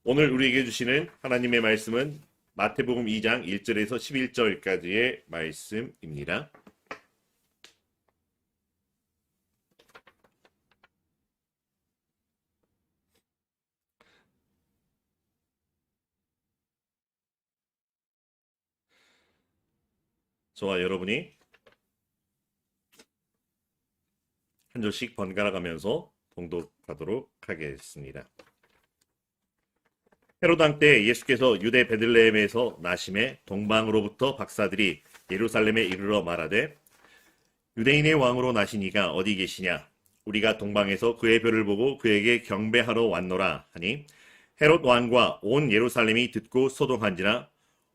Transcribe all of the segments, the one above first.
오늘 우리에게 주시는 하나님의 말씀은 마태복음 2장 1절에서 11절까지의 말씀입니다. 저와 여러분이 한 절씩 번갈아 가면서 봉독하도록 하겠습니다. 헤롯 왕 때 예수께서 유대 베들레헴에서 나심에 동방으로부터 박사들이 예루살렘에 이르러 말하되 유대인의 왕으로 나시니가 어디 계시냐? 우리가 동방에서 그의 별을 보고 그에게 경배하러 왔노라 하니 헤롯 왕과 온 예루살렘이 듣고 소동한지라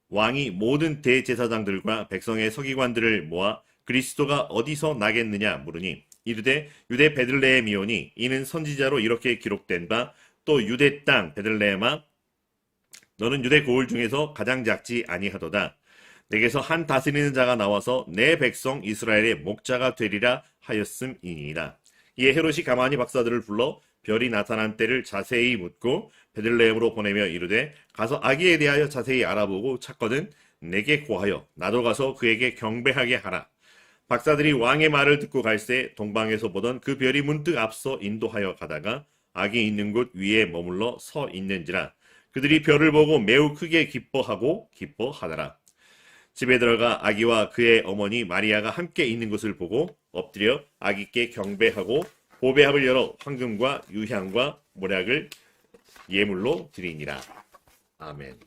왕이 모든 대제사장들과 백성의 서기관들을 모아 그리스도가 어디서 나겠느냐 물으니 이르되 유대 베들레헴이오니 이는 선지자로 이렇게 기록된 바 또 유대 땅 베들레헴아 너는 유대 고을 중에서 가장 작지 아니하도다. 내게서 한 다스리는 자가 나와서 내 백성 이스라엘의 목자가 되리라 하였음이니이다. 이에 헤롯이 가만히 박사들을 불러 별이 나타난 때를 자세히 묻고 베들레헴으로 보내며 이르되 가서 아기에 대하여 자세히 알아보고 찾거든 내게 고하여 나도 가서 그에게 경배하게 하라. 박사들이 왕의 말을 듣고 갈새 동방에서 보던 그 별이 문득 앞서 인도하여 가다가 아기 있는 곳 위에 머물러 서 있는지라. 그들이 별을 보고 매우 크게 기뻐하더라. 집에 들어가 아기와 그의 어머니 마리아가 함께 있는 것을 보고 엎드려 아기께 경배하고 보배합을 열어 황금과 유향과 모략을 예물로 드리니라. 아멘.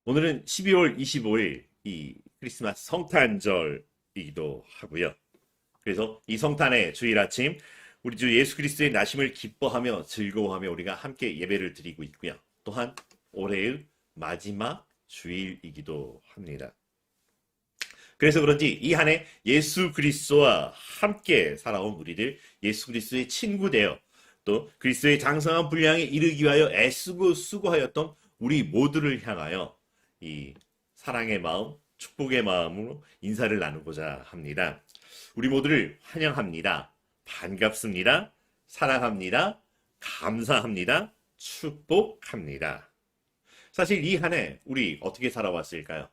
오늘은 12월 25일 이 크리스마스 성탄절이기도 하고요. 그래서 이 성탄의 주일 아침 우리 주 예수 그리스도의 나심을 기뻐하며 즐거워하며 우리가 함께 예배를 드리고 있고요. 또한 올해의 마지막 주일이기도 합니다. 그래서 그런지 이 한 해 예수 그리스도와 함께 살아온 우리들, 예수 그리스도의 친구 되어 또 그리스도의 장성한 분량에 이르기 위하여 애쓰고 수고하였던 우리 모두를 향하여 이 사랑의 마음, 축복의 마음으로 인사를 나누고자 합니다. 우리 모두를 환영합니다. 반갑습니다. 사랑합니다. 감사합니다. 축복합니다. 사실 이 한 해 우리 어떻게 살아왔을까요?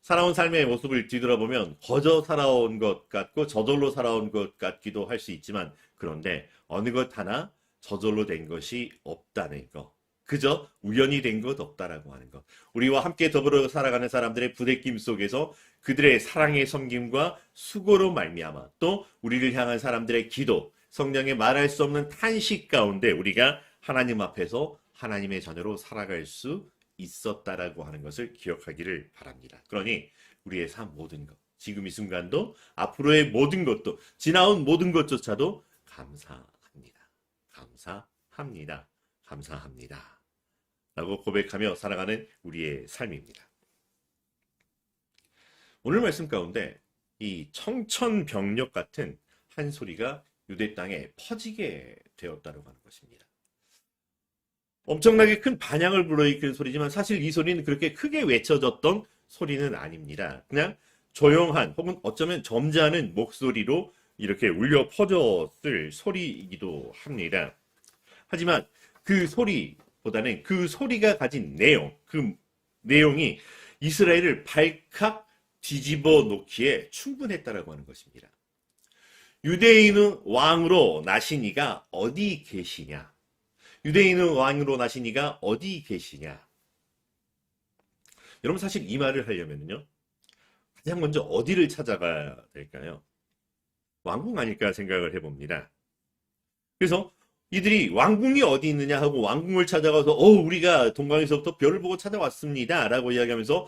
살아온 삶의 모습을 뒤돌아보면 거저 살아온 것 같고 저절로 살아온 것 같기도 할 수 있지만 그런데 어느 것 하나 저절로 된 것이 없다는 것. 그저 우연히 된 것 없다라고 하는 것. 우리와 함께 더불어 살아가는 사람들의 부대낌 속에서 그들의 사랑의 섬김과 수고로 말미암아 또 우리를 향한 사람들의 기도, 성령의 말할 수 없는 탄식 가운데 우리가 하나님 앞에서 하나님의 자녀로 살아갈 수 있었다라고 하는 것을 기억하기를 바랍니다. 그러니 우리의 삶 모든 것, 지금 이 순간도 앞으로의 모든 것도 지나온 모든 것조차도 감사합니다. 감사합니다. 감사합니다. 라고 고백하며 살아가는 우리의 삶입니다. 오늘 말씀 가운데 이 청천벽력 같은 한 소리가 유대 땅에 퍼지게 되었다고 하는 것입니다. 엄청나게 큰 반향을 불러일으키는 소리지만 사실 이 소리는 그렇게 크게 외쳐졌던 소리는 아닙니다. 그냥 조용한 혹은 어쩌면 점잖은 목소리로 이렇게 울려 퍼졌을 소리이기도 합니다. 하지만 그 소리보다는 그 소리가 가진 내용, 그 내용이 이스라엘을 발칵 뒤집어 놓기에 충분했다라고 하는 것입니다. 유대인의 왕으로 나신 이가 어디 계시냐? 유대인의 왕으로 나신 이가 어디 계시냐? 여러분 사실 이 말을 하려면요. 가장 먼저 어디를 찾아가야 될까요? 왕궁 아닐까 생각을 해봅니다. 그래서 이들이 왕궁이 어디 있느냐 하고 왕궁을 찾아가서 우리가 동방에서부터 별을 보고 찾아왔습니다 라고 이야기하면서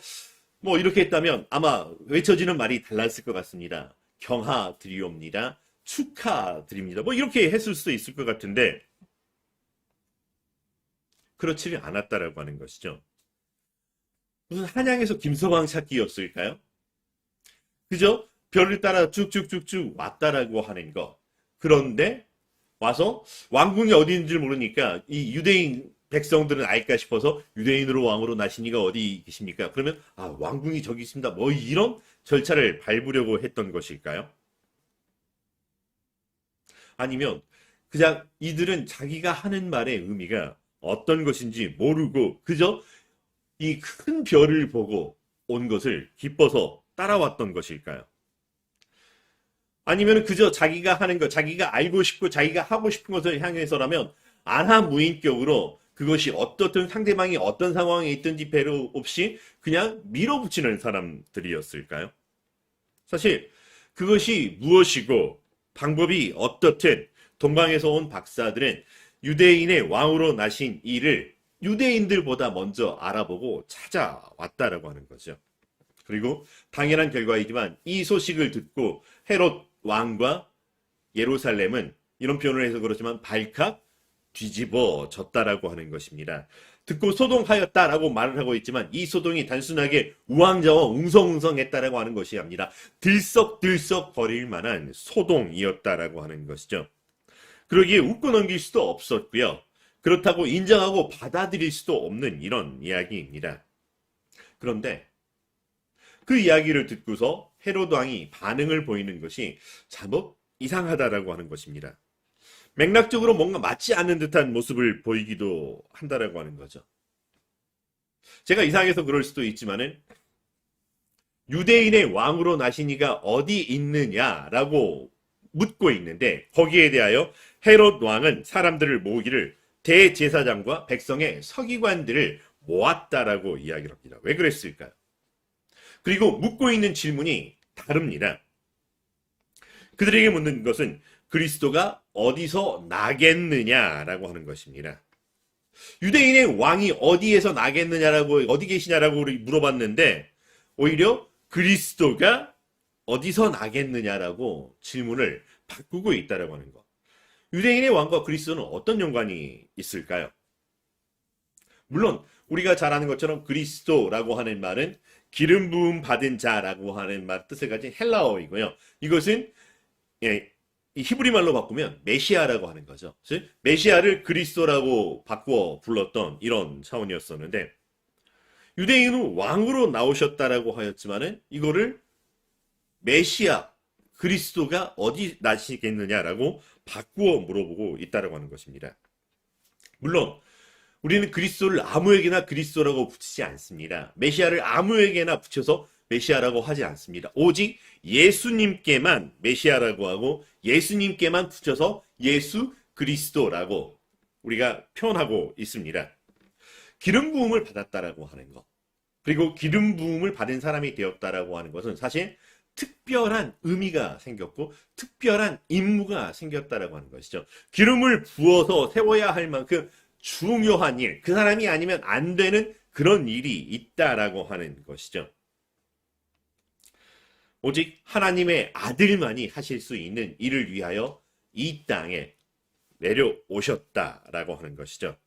뭐 이렇게 했다면 아마 외쳐지는 말이 달랐을 것 같습니다. 경하드리옵니다. 축하드립니다. 뭐 이렇게 했을 수도 있을 것 같은데 그렇지를 않았다라고 하는 것이죠. 무슨 한양에서 김서방 찾기였을까요? 그죠? 별을 따라 쭉쭉쭉쭉 왔다라고 하는 것. 그런데 와서 왕궁이 어디 있는지 모르니까 이 유대인 백성들은 알까 싶어서 유대인으로 왕으로 나신 이가 어디 계십니까? 그러면 왕궁이 저기 있습니다. 뭐 이런 절차를 밟으려고 했던 것일까요? 아니면 그냥 이들은 자기가 하는 말의 의미가 어떤 것인지 모르고 그저 이 큰 별을 보고 온 것을 기뻐서 따라왔던 것일까요? 아니면 그저 자기가 하는 것, 자기가 알고 싶고 자기가 하고 싶은 것을 향해서라면 안하무인격으로 그것이 어떻든 상대방이 어떤 상황에 있든지 배로 없이 그냥 밀어붙이는 사람들이었을까요? 사실 그것이 무엇이고 방법이 어떻든 동방에서 온 박사들은 유대인의 왕으로 나신 이를 유대인들보다 먼저 알아보고 찾아왔다라고 하는 거죠. 그리고 당연한 결과이지만 이 소식을 듣고 헤롯 왕과 예루살렘은 이런 표현을 해서 그렇지만 발칵 뒤집어졌다라고 하는 것입니다. 듣고 소동하였다라고 말을 하고 있지만 이 소동이 단순하게 우왕좌왕 웅성웅성했다라고 하는 것이 아니라 들썩들썩 거릴 만한 소동이었다라고 하는 것이죠. 그러기에 웃고 넘길 수도 없었고요. 그렇다고 인정하고 받아들일 수도 없는 이런 이야기입니다. 그런데 그 이야기를 듣고서 헤롯 왕이 반응을 보이는 것이 잘못 이상하다라고 하는 것입니다. 맥락적으로 뭔가 맞지 않는 듯한 모습을 보이기도 한다라고 하는 거죠. 제가 이상해서 그럴 수도 있지만은 유대인의 왕으로 나신 이가 어디 있느냐라고 묻고 있는데 거기에 대하여 헤롯 왕은 사람들을 모으기를 대제사장과 백성의 서기관들을 모았다라고 이야기를 합니다. 왜 그랬을까요? 그리고 묻고 있는 질문이 다릅니다. 그들에게 묻는 것은 그리스도가 어디서 나겠느냐라고 하는 것입니다. 유대인의 왕이 어디에서 나겠느냐라고 어디 계시냐라고 물어봤는데 오히려 그리스도가 어디서 나겠느냐라고 질문을 바꾸고 있다라고 하는 것. 유대인의 왕과 그리스도는 어떤 연관이 있을까요? 물론 우리가 잘 아는 것처럼 그리스도라고 하는 말은 기름 부음 받은 자라고 하는 말 뜻을 가진 헬라어이고요. 이것은 이 히브리 말로 바꾸면 메시아라고 하는 거죠. 즉 메시아를 그리스도라고 바꾸어 불렀던 이런 차원이었었는데 유대인은 왕으로 나오셨다라고 하였지만은 이거를 메시아 그리스도가 어디 나시겠느냐라고 바꾸어 물어보고 있다라고 하는 것입니다. 물론 우리는 그리스도를 아무에게나 그리스도라고 붙이지 않습니다. 메시아를 아무에게나 붙여서 메시아라고 하지 않습니다. 오직 예수님께만 메시아라고 하고 예수님께만 붙여서 예수 그리스도라고 우리가 표현하고 있습니다. 기름 부음을 받았다라고 하는 것 그리고 기름 부음을 받은 사람이 되었다라고 하는 것은 사실 특별한 의미가 생겼고 특별한 임무가 생겼다라고 하는 것이죠. 기름을 부어서 세워야 할 만큼 중요한 일, 그 사람이 아니면 안 되는 그런 일이 있다라고 하는 것이죠. 오직 하나님의 아들만이 하실 수 있는 일을 위하여 이 땅에 내려오셨다라고 하는 것이죠.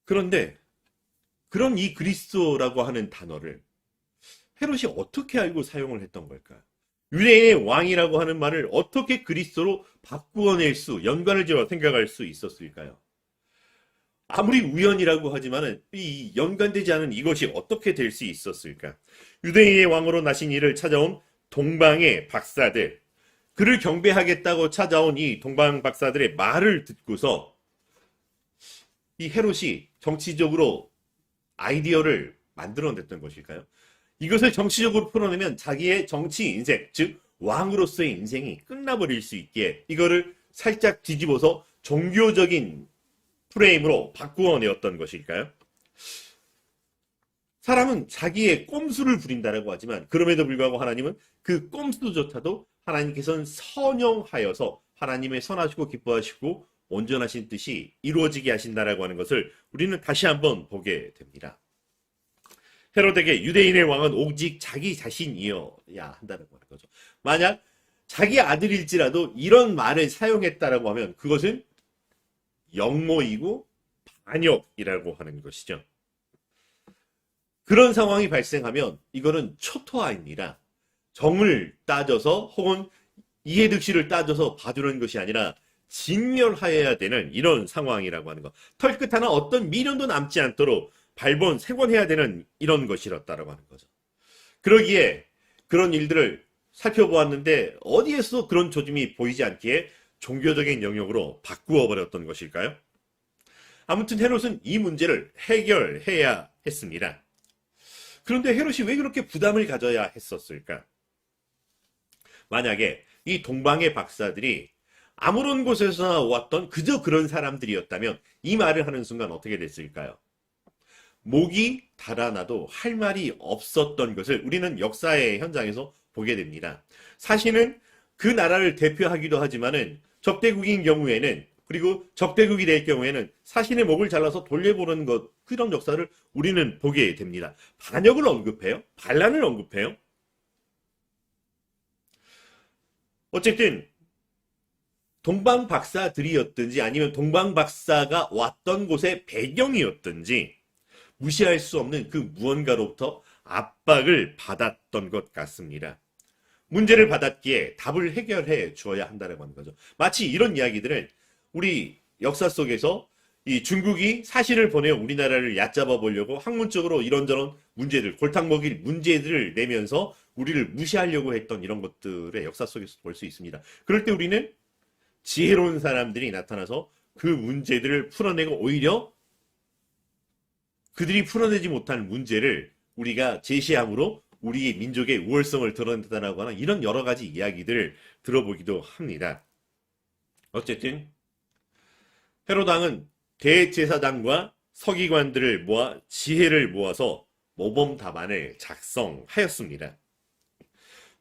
그런데 그런 이 그리스도라고 하는 단어를 헤롯이 어떻게 알고 사용을 했던 걸까요? 유대인의 왕이라고 하는 말을 어떻게 그리스도로 바꾸어낼 수, 연관을 지어 생각할 수 있었을까요? 아무리 우연이라고 하지만은 이 연관되지 않은 이것이 어떻게 될 수 있었을까? 유대인의 왕으로 나신 이를 찾아온 동방의 박사들, 그를 경배하겠다고 찾아온 이 동방 박사들의 말을 듣고서 이 헤롯이 정치적으로 아이디어를 만들어냈던 것일까요? 이것을 정치적으로 풀어내면 자기의 정치 인생, 즉 왕으로서의 인생이 끝나버릴 수 있기에 이거를 살짝 뒤집어서 종교적인 프레임으로 바꾸어내었던 것일까요? 사람은 자기의 꼼수를 부린다라고 하지만 그럼에도 불구하고 하나님은 그 꼼수조차도 하나님께서는 선용하여서 하나님의 선하시고 기뻐하시고 온전하신 뜻이 이루어지게 하신다라고 하는 것을 우리는 다시 한번 보게 됩니다. 헤롯에게 유대인의 왕은 오직 자기 자신이어야 한다는 거죠. 만약 자기 아들일지라도 이런 말을 사용했다라고 하면 그것은 역모이고 반역이라고 하는 것이죠. 그런 상황이 발생하면 이거는 초토화입니다. 정을 따져서 혹은 이해득실을 따져서 봐주는 것이 아니라 진멸하여야 되는 이런 상황이라고 하는 것. 털끝 하나 어떤 미련도 남지 않도록 발본색원해야 되는 이런 것이었다라고 하는 거죠. 그러기에 그런 일들을 살펴보았는데 어디에서 그런 조짐이 보이지 않기에 종교적인 영역으로 바꾸어 버렸던 것일까요? 아무튼 헤롯은 이 문제를 해결해야 했습니다. 그런데 헤롯이 왜 그렇게 부담을 가져야 했었을까? 만약에 이 동방의 박사들이 아무런 곳에서나 왔던 그저 그런 사람들이었다면 이 말을 하는 순간 어떻게 됐을까요? 목이 달아나도 할 말이 없었던 것을 우리는 역사의 현장에서 보게 됩니다. 사실은 그 나라를 대표하기도 하지만은 적대국인 경우에는, 그리고 적대국이 될 경우에는 사신의 목을 잘라서 돌려보는 것, 그런 역사를 우리는 보게 됩니다. 반역을 언급해요? 반란을 언급해요? 어쨌든 동방 박사들이었든지 아니면 동방 박사가 왔던 곳의 배경이었든지 무시할 수 없는 그 무언가로부터 압박을 받았던 것 같습니다. 문제를 받았기에 답을 해결해 주어야 한다고 하는 거죠. 마치 이런 이야기들은 우리 역사 속에서 이 중국이 사신을 보내어 우리나라를 얕잡아 보려고 학문적으로 이런저런 문제들, 골탕 먹일 문제들을 내면서 우리를 무시하려고 했던 이런 것들의 역사 속에서 볼 수 있습니다. 그럴 때 우리는 지혜로운 사람들이 나타나서 그 문제들을 풀어내고 오히려 그들이 풀어내지 못한 문제를 우리가 제시함으로 우리 민족의 우월성을 드러낸다라고 하는 이런 여러 가지 이야기들을 들어보기도 합니다. 어쨌든 헤롯 왕은 대제사장과 서기관들을 모아 지혜를 모아서 모범 답안을 작성하였습니다.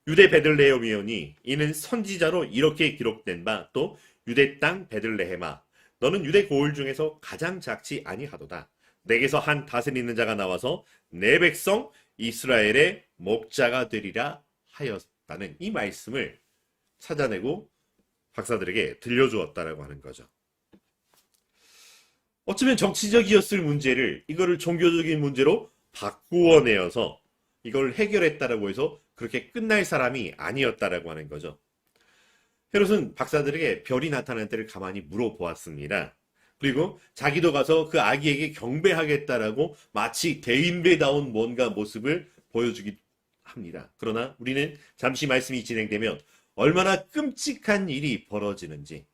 유대 베들레헴이오니 이는 선지자로 이렇게 기록된 바 또 유대 땅 베들레헴아 너는 유대 고을 중에서 가장 작지 아니하도다. 내게서 한 다스리는 자가 나와서 내 백성 이스라엘의 목자가 되리라 하였다는 이 말씀을 찾아내고 박사들에게 들려주었다라고 하는 거죠. 어쩌면 정치적이었을 문제를 이거를 종교적인 문제로 바꾸어 내어서 이걸 해결했다라고 해서 그렇게 끝날 사람이 아니었다라고 하는 거죠. 헤롯은 박사들에게 별이 나타난 때를 가만히 물어보았습니다. 그리고 자기도 가서 그 아기에게 경배하겠다라고 마치 대인배다운 뭔가 모습을 보여주기도 합니다. 그러나 우리는 잠시 말씀이 진행되면 얼마나 끔찍한 일이 벌어지는지,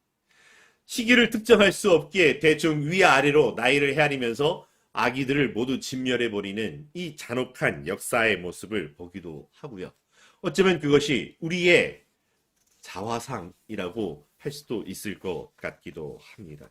시기를 특정할 수 없기에 대충 위아래로 나이를 헤아리면서 아기들을 모두 진멸해버리는 이 잔혹한 역사의 모습을 보기도 하고요. 어쩌면 그것이 우리의 자화상이라고 할 수도 있을 것 같기도 합니다.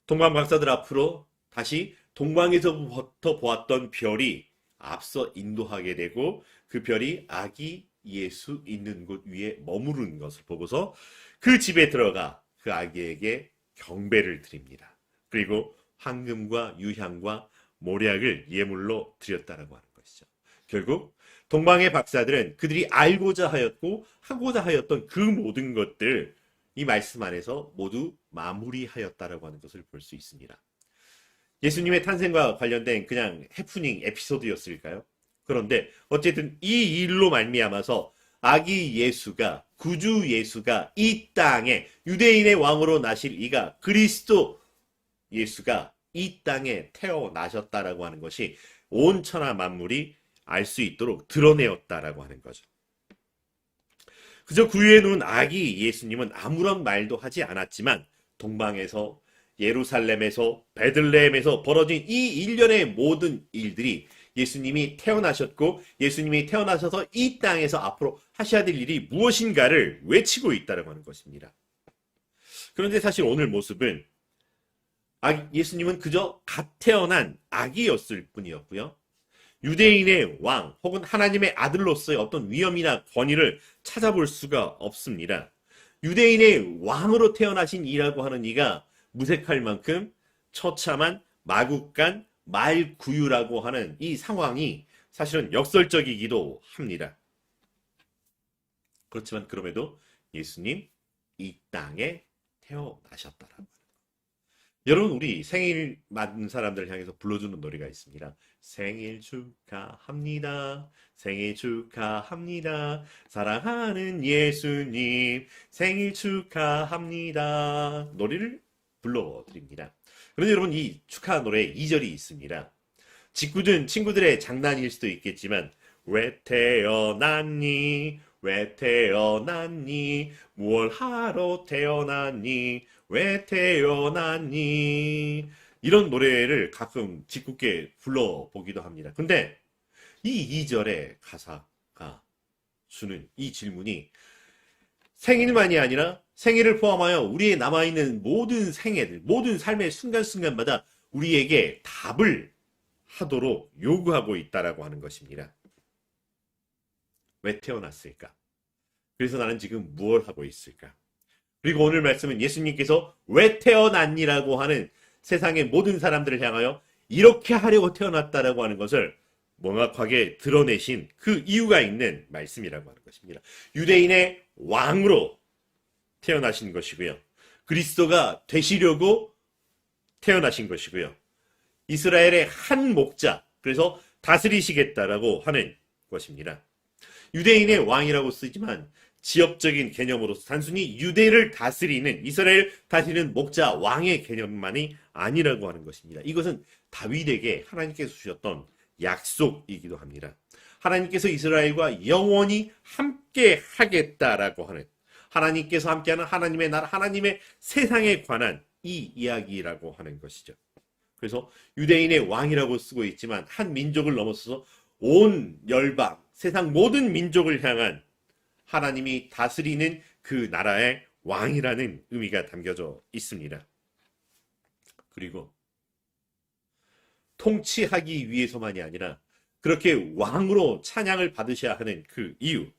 동방 박사들 앞으로 다시 동방에서부터 보았던 별이 앞서 인도하게 되고 그 별이 아기 예수 있는 곳 위에 머무른 것을 보고서 그 집에 들어가 그 아기에게 경배를 드립니다. 그리고 황금과 유향과 모략을 예물로 드렸다라고 하는 것이죠. 결국 동방의 박사들은 그들이 알고자 하였고 하고자 하였던 그 모든 것들 이 말씀 안에서 모두 마무리하였다라고 하는 것을 볼 수 있습니다. 예수님의 탄생과 관련된 그냥 해프닝 에피소드였을까요? 그런데 어쨌든 이 일로 말미암아서 아기 예수가, 구주 예수가 이 땅에 유대인의 왕으로 나실 이가 그리스도 예수가 이 땅에 태어나셨다라고 하는 것이 온 천하 만물이 알 수 있도록 드러내었다라고 하는 거죠. 그저 구유에 누운 아기 예수님은 아무런 말도 하지 않았지만 동방에서, 예루살렘에서, 베들레헴에서 벌어진 이 일련의 모든 일들이 예수님이 태어나셨고 예수님이 태어나셔서 이 땅에서 앞으로 하셔야 될 일이 무엇인가를 외치고 있다고 하는 것입니다. 그런데 사실 오늘 모습은 예수님은 그저 갓 태어난 아기였을 뿐이었고요. 유대인의 왕 혹은 하나님의 아들로서의 어떤 위엄이나 권위를 찾아볼 수가 없습니다. 유대인의 왕으로 태어나신 이라고 하는 이가 무색할 만큼 처참한 마국간 말구유라고 하는 이 상황이 사실은 역설적이기도 합니다. 그렇지만 그럼에도 예수님 이 땅에 태어나셨다라고. 여러분, 우리 생일 맞는 사람들을 향해서 불러주는 노래가 있습니다. 생일 축하합니다. 생일 축하합니다. 사랑하는 예수님, 생일 축하합니다. 노래를 불러드립니다. 그런데 여러분, 이 축하 노래에 2절이 있습니다. 짓궂은 친구들의 장난일 수도 있겠지만, 왜 태어났니? 왜 태어났니? 무얼 하러 태어났니? 왜 태어났니? 이런 노래를 가끔 짓궂게 불러보기도 합니다. 근데 이 2절의 가사가 주는 이 질문이 생일만이 아니라 생일을 포함하여 우리의 남아있는 모든 생애들, 모든 삶의 순간순간마다 우리에게 답을 하도록 요구하고 있다라고 하는 것입니다. 왜 태어났을까? 그래서 나는 지금 무엇을 하고 있을까? 그리고 오늘 말씀은 예수님께서 왜 태어났니라고 하는 세상의 모든 사람들을 향하여 이렇게 하려고 태어났다라고 하는 것을 명확하게 드러내신 그 이유가 있는 말씀이라고 하는 것입니다. 유대인의 왕으로 태어나신 것이고요. 그리스도가 되시려고 태어나신 것이고요. 이스라엘의 한 목자, 그래서 다스리시겠다라고 하는 것입니다. 유대인의 왕이라고 쓰지만 지역적인 개념으로서 단순히 유대를 다스리는 이스라엘 다스리는 목자 왕의 개념만이 아니라고 하는 것입니다. 이것은 다윗에게 하나님께서 주셨던 약속이기도 합니다. 하나님께서 이스라엘과 영원히 함께 하겠다라고 하는 하나님께서 함께하는 하나님의 나라, 하나님의 세상에 관한 이 이야기라고 하는 것이죠. 그래서 유대인의 왕이라고 쓰고 있지만 한 민족을 넘어서서 온 열방, 세상 모든 민족을 향한 하나님이 다스리는 그 나라의 왕이라는 의미가 담겨져 있습니다. 그리고 통치하기 위해서만이 아니라 그렇게 왕으로 찬양을 받으셔야 하는 그 이유,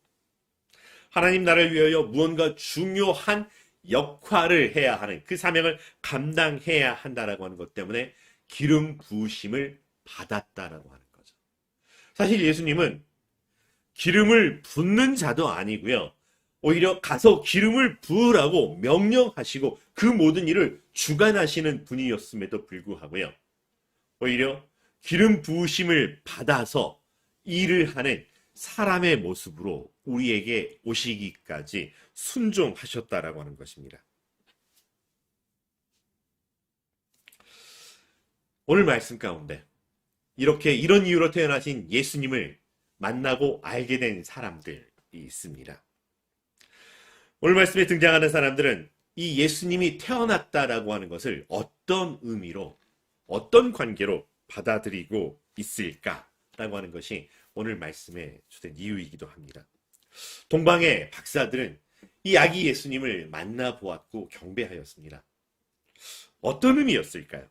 하나님 나라를 위하여 무언가 중요한 역할을 해야 하는 그 사명을 감당해야 한다라고 하는 것 때문에 기름 부으심을 받았다라고 하는 거죠. 사실 예수님은 기름을 붓는 자도 아니고요. 오히려 가서 기름을 부으라고 명령하시고 그 모든 일을 주관하시는 분이었음에도 불구하고요. 오히려 기름 부으심을 받아서 일을 하는 사람의 모습으로 우리에게 오시기까지 순종하셨다라고 하는 것입니다. 오늘 말씀 가운데 이렇게 이런 이유로 태어나신 예수님을 만나고 알게 된 사람들이 있습니다. 오늘 말씀에 등장하는 사람들은 이 예수님이 태어났다라고 하는 것을 어떤 의미로, 어떤 관계로 받아들이고 있을까라고 하는 것이 오늘 말씀의 주된 이유이기도 합니다. 동방의 박사들은 이 아기 예수님을 만나보았고 경배하였습니다. 어떤 의미였을까요?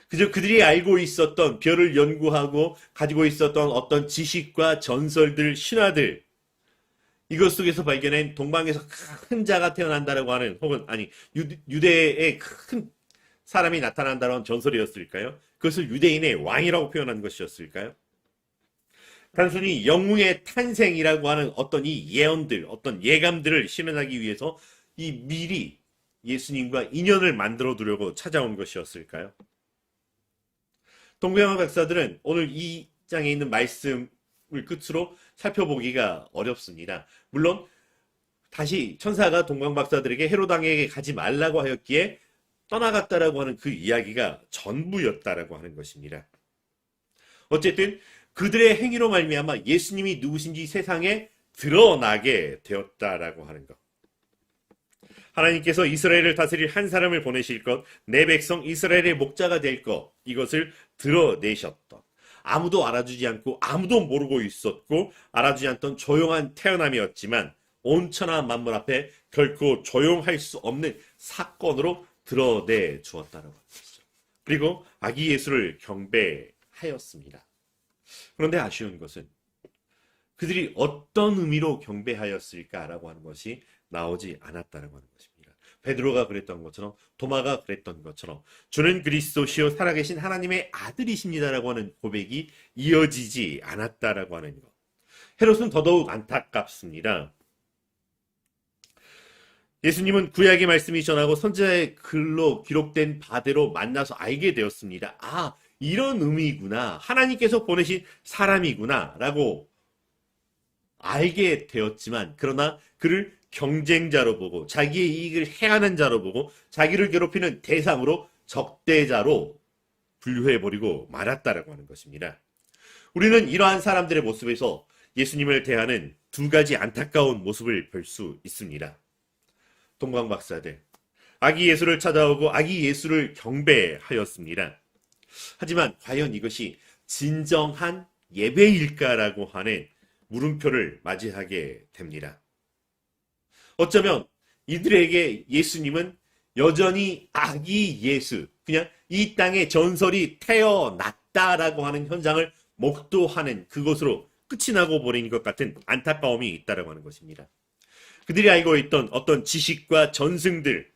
그저 그들이 알고 있었던 별을 연구하고 가지고 있었던 어떤 지식과 전설들, 신화들, 이것 속에서 발견한 동방에서 큰 자가 태어난다라고 하는 혹은 유대의 큰 사람이 나타난다는 전설이었을까요? 그것을 유대인의 왕이라고 표현한 것이었을까요? 단순히 영웅의 탄생이라고 하는 어떤 이 예언들, 어떤 예감들을 실현하기 위해서 이 미리 예수님과 인연을 만들어 두려고 찾아온 것이었을까요? 동방의 박사들은 오늘 이 장에 있는 말씀을 끝으로 살펴보기가 어렵습니다. 물론 다시 천사가 동방 박사들에게 헤롯 왕에게 가지 말라고 하였기에 떠나갔다라고 하는 그 이야기가 전부였다라고 하는 것입니다. 어쨌든 그들의 행위로 말미암아 예수님이 누구신지 세상에 드러나게 되었다라고 하는 것. 하나님께서 이스라엘을 다스릴 한 사람을 보내실 것, 내 백성 이스라엘의 목자가 될 것, 이것을 드러내셨던, 아무도 알아주지 않고 아무도 모르고 있었고 알아주지 않던 조용한 태어남이었지만 온 천하 만물 앞에 결코 조용할 수 없는 사건으로 드러내 주었다는 것이죠. 그리고 아기 예수를 경배하였습니다. 그런데 아쉬운 것은 그들이 어떤 의미로 경배하였을까라고 하는 것이 나오지 않았다는 것입니다. 베드로가 그랬던 것처럼 도마가 그랬던 것처럼 주는 그리스도시요 살아계신 하나님의 아들이십니다라고 하는 고백이 이어지지 않았다라고 하는 것. 헤롯은 더더욱 안타깝습니다. 예수님은 구약의 말씀이 전하고 선지자의 글로 기록된 바대로 만나서 알게 되었습니다. 아, 이런 의미구나. 하나님께서 보내신 사람이구나. 라고 알게 되었지만, 그러나 그를 경쟁자로 보고, 자기의 이익을 해하는 자로 보고, 자기를 괴롭히는 대상으로 적대자로 분류해버리고 말았다라고 하는 것입니다. 우리는 이러한 사람들의 모습에서 예수님을 대하는 두 가지 안타까운 모습을 볼 수 있습니다. 동방박사들, 아기 예수를 찾아오고 아기 예수를 경배하였습니다. 하지만 과연 이것이 진정한 예배일까라고 하는 물음표를 맞이하게 됩니다. 어쩌면 이들에게 예수님은 여전히 아기 예수, 그냥 이 땅에 전설이 태어났다라고 하는 현장을 목도하는 그것으로 끝이 나고 버린 것 같은 안타까움이 있다라고 하는 것입니다. 그들이 알고 있던 어떤 지식과 전승들,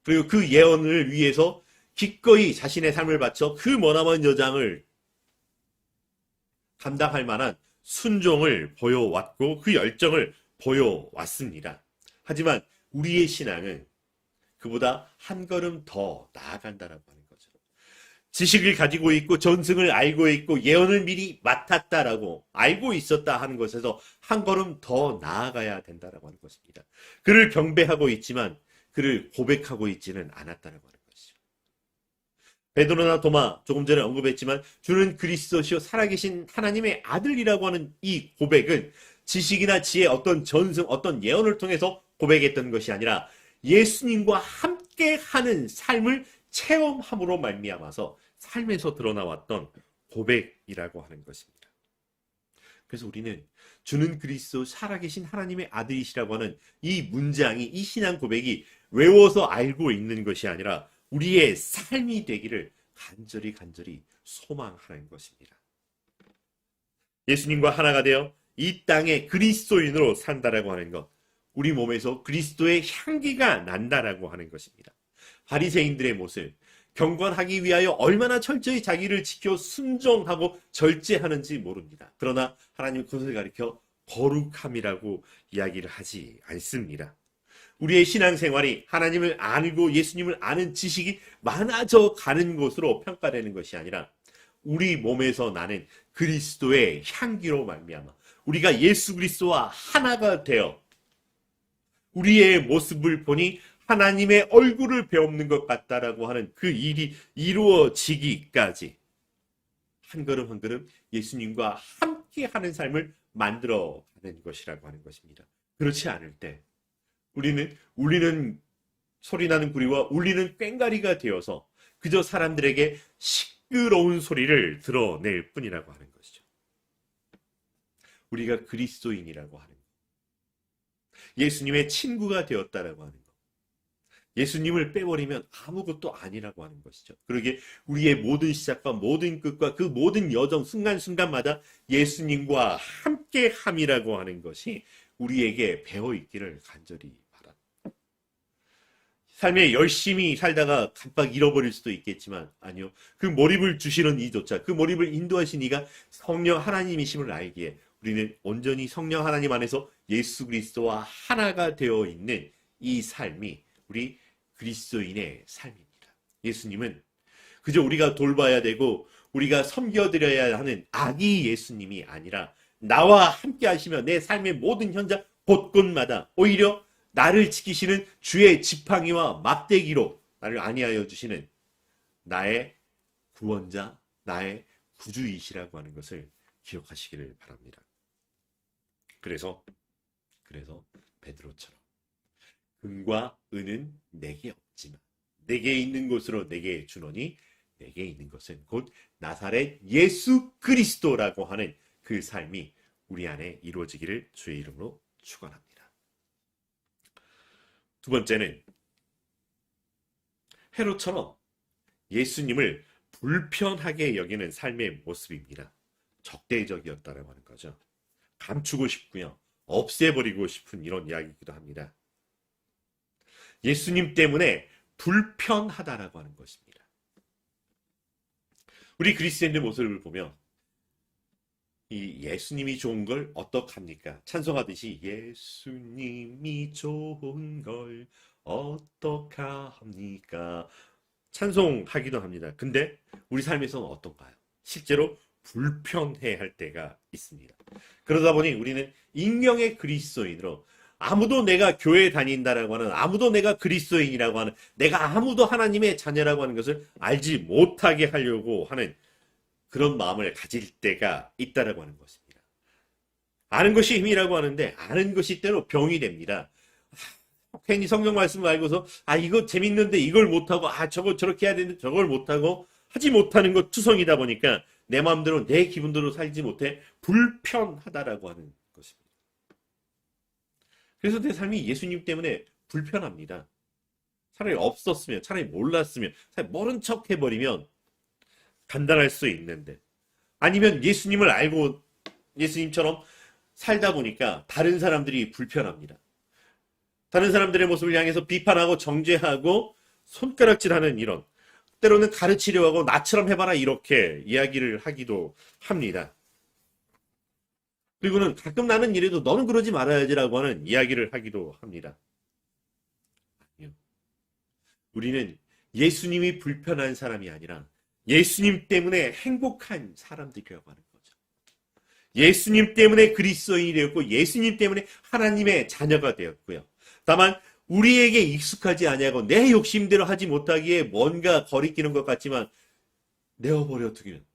그리고 그 예언을 위해서 기꺼이 자신의 삶을 바쳐 그 머나먼 여장을 감당할 만한 순종을 보여왔고 그 열정을 보여왔습니다. 하지만 우리의 신앙은 그보다 한 걸음 더 나아간다라고 하는 거죠. 지식을 가지고 있고 전승을 알고 있고 예언을 미리 맡았다라고 알고 있었다 하는 것에서 한 걸음 더 나아가야 된다라고 하는 것입니다. 그를 경배하고 있지만 그를 고백하고 있지는 않았다라고 하는 것이죠. 베드로나 도마, 조금 전에 언급했지만 주는 그리스도시요 살아계신 하나님의 아들이라고 하는 이 고백은 지식이나 지혜, 어떤 전승, 어떤 예언을 통해서 고백했던 것이 아니라 예수님과 함께하는 삶을 체험함으로 말미암아서 삶에서 드러나왔던 고백이라고 하는 것입니다. 그래서 우리는 주는 그리스도 살아계신 하나님의 아들이시라고 하는 이 문장이, 이 신앙 고백이 외워서 알고 있는 것이 아니라 우리의 삶이 되기를 간절히 소망하는 것입니다. 예수님과 하나가 되어 이 땅에 그리스도인으로 산다라고 하는 것, 우리 몸에서 그리스도의 향기가 난다라고 하는 것입니다. 바리새인들의 모습, 경건하기 위하여 얼마나 철저히 자기를 지켜 순종하고 절제하는지 모릅니다. 그러나 하나님 그것을 가리켜 거룩함이라고 이야기를 하지 않습니다. 우리의 신앙생활이 하나님을 알고 예수님을 아는 지식이 많아져 가는 것으로 평가되는 것이 아니라 우리 몸에서 나는 그리스도의 향기로 말미암아 우리가 예수 그리스도와 하나가 되어 우리의 모습을 보니 하나님의 얼굴을 배우는 것 같다라고 하는 그 일이 이루어지기까지 한 걸음 한 걸음 예수님과 함께하는 삶을 만들어가는 것이라고 하는 것입니다. 그렇지 않을 때 우리는 울리는 소리나는 구리와 울리는 꽹과리가 되어서 그저 사람들에게 시끄러운 소리를 드러낼 뿐이라고 하는 것이죠. 우리가 그리스도인이라고 하는 것, 예수님의 친구가 되었다라고 하는 것, 예수님을 빼버리면 아무것도 아니라고 하는 것이죠. 그러기에 우리의 모든 시작과 모든 끝과 그 모든 여정 순간순간마다 예수님과 함께함이라고 하는 것이 우리에게 배어있기를 간절히 바랍니다. 삶에 열심히 살다가 깜빡 잃어버릴 수도 있겠지만 아니요. 그 몰입을 주시는 이조차, 그 몰입을 인도하신 이가 성령 하나님이심을 알기에 우리는 온전히 성령 하나님 안에서 예수 그리스도와 하나가 되어 있는 이 삶이 우리 그리스도인의 삶입니다. 예수님은 그저 우리가 돌봐야 되고 우리가 섬겨드려야 하는 아기 예수님이 아니라 나와 함께 하시며 내 삶의 모든 현장 곳곳마다 오히려 나를 지키시는 주의 지팡이와 막대기로 나를 안위하여 주시는 나의 구원자, 나의 구주이시라고 하는 것을 기억하시기를 바랍니다. 그래서 베드로처럼 금과 은은 내게 없지만 내게 있는 것으로 내게 주노니 내게 있는 것은 곧 나사렛 예수 그리스도라고 하는 그 삶이 우리 안에 이루어지기를 주의 이름으로 축원합니다. 두 번째는 헤롯처럼 예수님을 불편하게 여기는 삶의 모습입니다. 적대적이었다라고 하는 거죠. 감추고 싶고요. 없애버리고 싶은 이런 이야기이기도 합니다. 예수님 때문에 불편하다라고 하는 것입니다. 우리 그리스도인의 모습을 보면 이 예수님이 좋은 걸 어떡합니까? 찬송하듯이 예수님이 좋은 걸 어떡합니까? 찬송하기도 합니다. 근데 우리 삶에서는 어떤가요? 실제로 불편해 할 때가 있습니다. 그러다 보니 우리는 익명의 그리스도인으로 아무도 내가 교회 다닌다라고 하는, 아무도 내가 그리스도인이라고 하는, 내가 아무도 하나님의 자녀라고 하는 것을 알지 못하게 하려고 하는 그런 마음을 가질 때가 있다라고 하는 것입니다. 아는 것이 힘이라고 하는데 아는 것이 때로 병이 됩니다. 괜히 성경 말씀을 알고서 이거 재밌는데 이걸 못하고 저거 저렇게 해야 되는데 저걸 못하고 하지 못하는 것 투성이다 보니까 내 마음대로 내 기분대로 살지 못해 불편하다라고 하는 것입니다. 그래서 내 삶이 예수님 때문에 불편합니다. 차라리 없었으면, 차라리 몰랐으면, 차라리 모른 척 해버리면 간단할 수 있는데, 아니면 예수님을 알고 예수님처럼 살다 보니까 다른 사람들이 불편합니다. 다른 사람들의 모습을 향해서 비판하고 정죄하고 손가락질하는 이런, 때로는 가르치려 하고 나처럼 해봐라 이렇게 이야기를 하기도 합니다. 그리고는 가끔 나는 이래도 너는 그러지 말아야지라고 하는 이야기를 하기도 합니다. 아니요. 우리는 예수님이 불편한 사람이 아니라 예수님 때문에 행복한 사람들이라고 하는 거죠. 예수님 때문에 그리스도인이 되었고 예수님 때문에 하나님의 자녀가 되었고요. 다만 우리에게 익숙하지 아니하고 내 욕심대로 하지 못하기에 뭔가 거리끼는 것 같지만 내어버려 두기는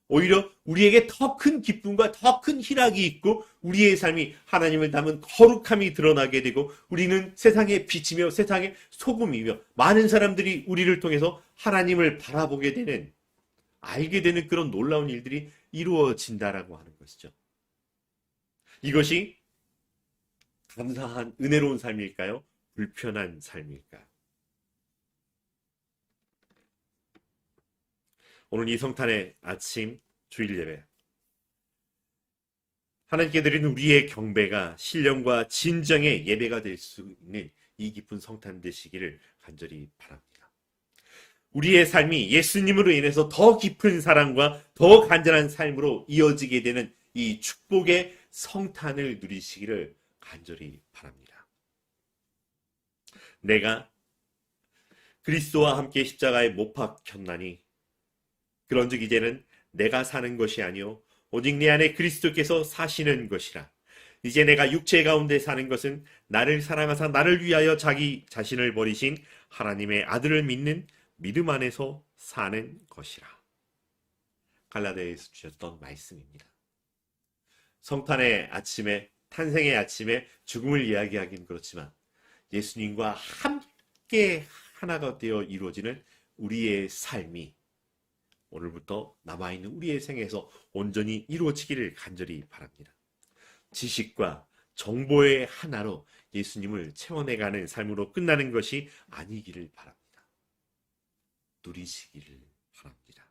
오히려 우리에게 더 큰 기쁨과 더 큰 희락이 있고 우리의 삶이 하나님을 닮은 거룩함이 드러나게 되고 우리는 세상에 빛이며 세상의 소금이며 많은 사람들이 우리를 통해서 하나님을 바라보게 되는, 알게 되는 그런 놀라운 일들이 이루어진다라고 하는 것이죠. 이것이 감사한 은혜로운 삶일까요? 불편한 삶일까요? 오늘 이 성탄의 아침 주일 예배, 하나님께 드리는 우리의 경배가 신령과 진정의 예배가 될 수 있는 이 깊은 성탄 되시기를 간절히 바랍니다. 우리의 삶이 예수님으로 인해서 더 깊은 사랑과 더 간절한 삶으로 이어지게 되는 이 축복의 성탄을 누리시기를 간절히 바랍니다. 내가 그리스도와 함께 십자가에 못 박혔나니 그런즉 이제는 내가 사는 것이 아니요 오직 내 안에 그리스도께서 사시는 것이라. 이제 내가 육체 가운데 사는 것은 나를 사랑하사 나를 위하여 자기 자신을 버리신 하나님의 아들을 믿는 믿음 안에서 사는 것이라. 갈라디아에서 주셨던 말씀입니다. 성탄의 아침에, 탄생의 아침에 죽음을 이야기하기는 그렇지만 예수님과 함께 하나가 되어 이루어지는 우리의 삶이 오늘부터 남아있는 우리의 생에서 온전히 이루어지기를 간절히 바랍니다. 지식과 정보의 하나로 예수님을 채워내가는 삶으로 끝나는 것이 아니기를 바랍니다. 누리시기를 바랍니다.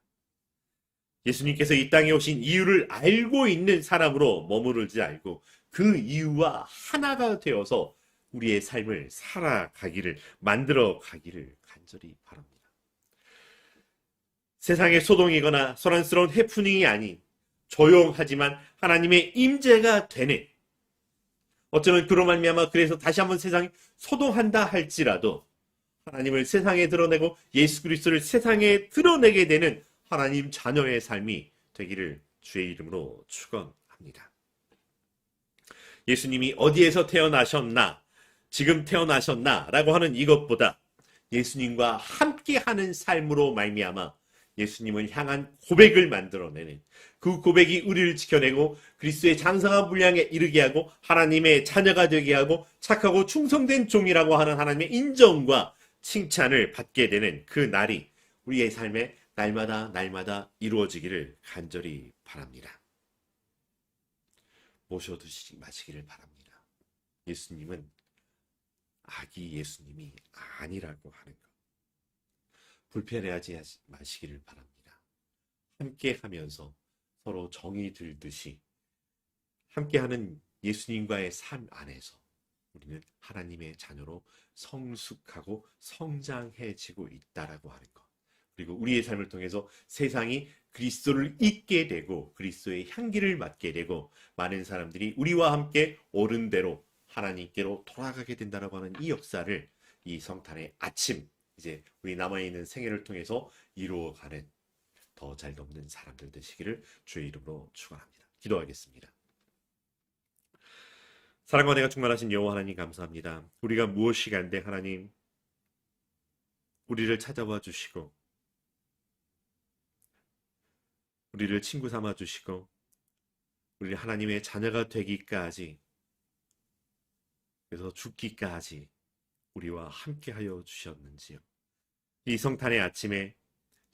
예수님께서 이 땅에 오신 이유를 알고 있는 사람으로 머무르지 않고 그 이유와 하나가 되어서 우리의 삶을 살아가기를, 만들어 가기를 간절히 바랍니다. 세상의 소동이거나 소란스러운 해프닝이 아닌 조용하지만 하나님의 임재가 되는, 어쩌면 그로 말미암아 그래서 다시 한번 세상이 소동한다 할지라도 하나님을 세상에 드러내고 예수 그리스도를 세상에 드러내게 되는 하나님 자녀의 삶이 되기를 주의 이름으로 축원합니다. 예수님이 어디에서 태어나셨나, 지금 태어나셨나 라고 하는 이것보다 예수님과 함께하는 삶으로 말미암아 예수님을 향한 고백을 만들어내는, 그 고백이 우리를 지켜내고 그리스도의 장성한 분량에 이르게 하고 하나님의 자녀가 되게 하고 착하고 충성된 종이라고 하는 하나님의 인정과 칭찬을 받게 되는 그 날이 우리의 삶에 날마다 날마다 이루어지기를 간절히 바랍니다. 모셔두시지 마시기를 바랍니다. 예수님은 아기 예수님이 아니라고 하는 것. 불편해하지 마시기를 바랍니다. 함께 하면서 서로 정이 들듯이 함께하는 예수님과의 삶 안에서 우리는 하나님의 자녀로 성숙하고 성장해지고 있다라고 하는 것. 그리고 우리의 삶을 통해서 세상이 그리스도를 잊게 되고 그리스도의 향기를 맡게 되고 많은 사람들이 우리와 함께 옳은 대로 하나님께로 돌아가게 된다라고 하는 이 역사를 이 성탄의 아침 이제 우리 남아있는 생애를 통해서 이루어가는 더 잘 돕는 사람들 되시기를 주의 이름으로 축원합니다. 기도하겠습니다. 사랑과 은혜가 충만하신 여호와 하나님 감사합니다. 우리가 무엇이 간데 하나님 우리를 찾아와 주시고 우리를 친구 삼아 주시고 우리를 하나님의 자녀가 되기까지 그래서 죽기까지 우리와 함께하여 주셨는지요. 이 성탄의 아침에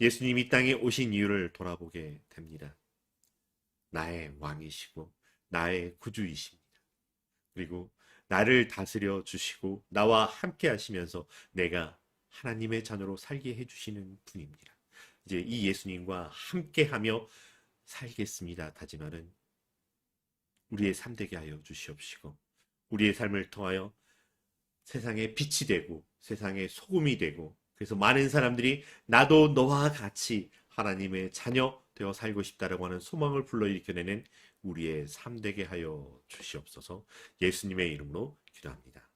예수님이 땅에 오신 이유를 돌아보게 됩니다. 나의 왕이시고 나의 구주이십니다. 그리고 나를 다스려 주시고 나와 함께 하시면서 내가 하나님의 자녀로 살게 해주시는 분입니다. 이제 이 예수님과 함께하며 살겠습니다. 다짐하는 우리의 삶 되게 하여 주시옵시고 우리의 삶을 통하여 세상에 빛이 되고 세상에 소금이 되고 그래서 많은 사람들이 나도 너와 같이 하나님의 자녀 되어 살고 싶다라고 하는 소망을 불러일으켜내는 우리의 삶 되게 하여 주시옵소서. 예수님의 이름으로 기도합니다.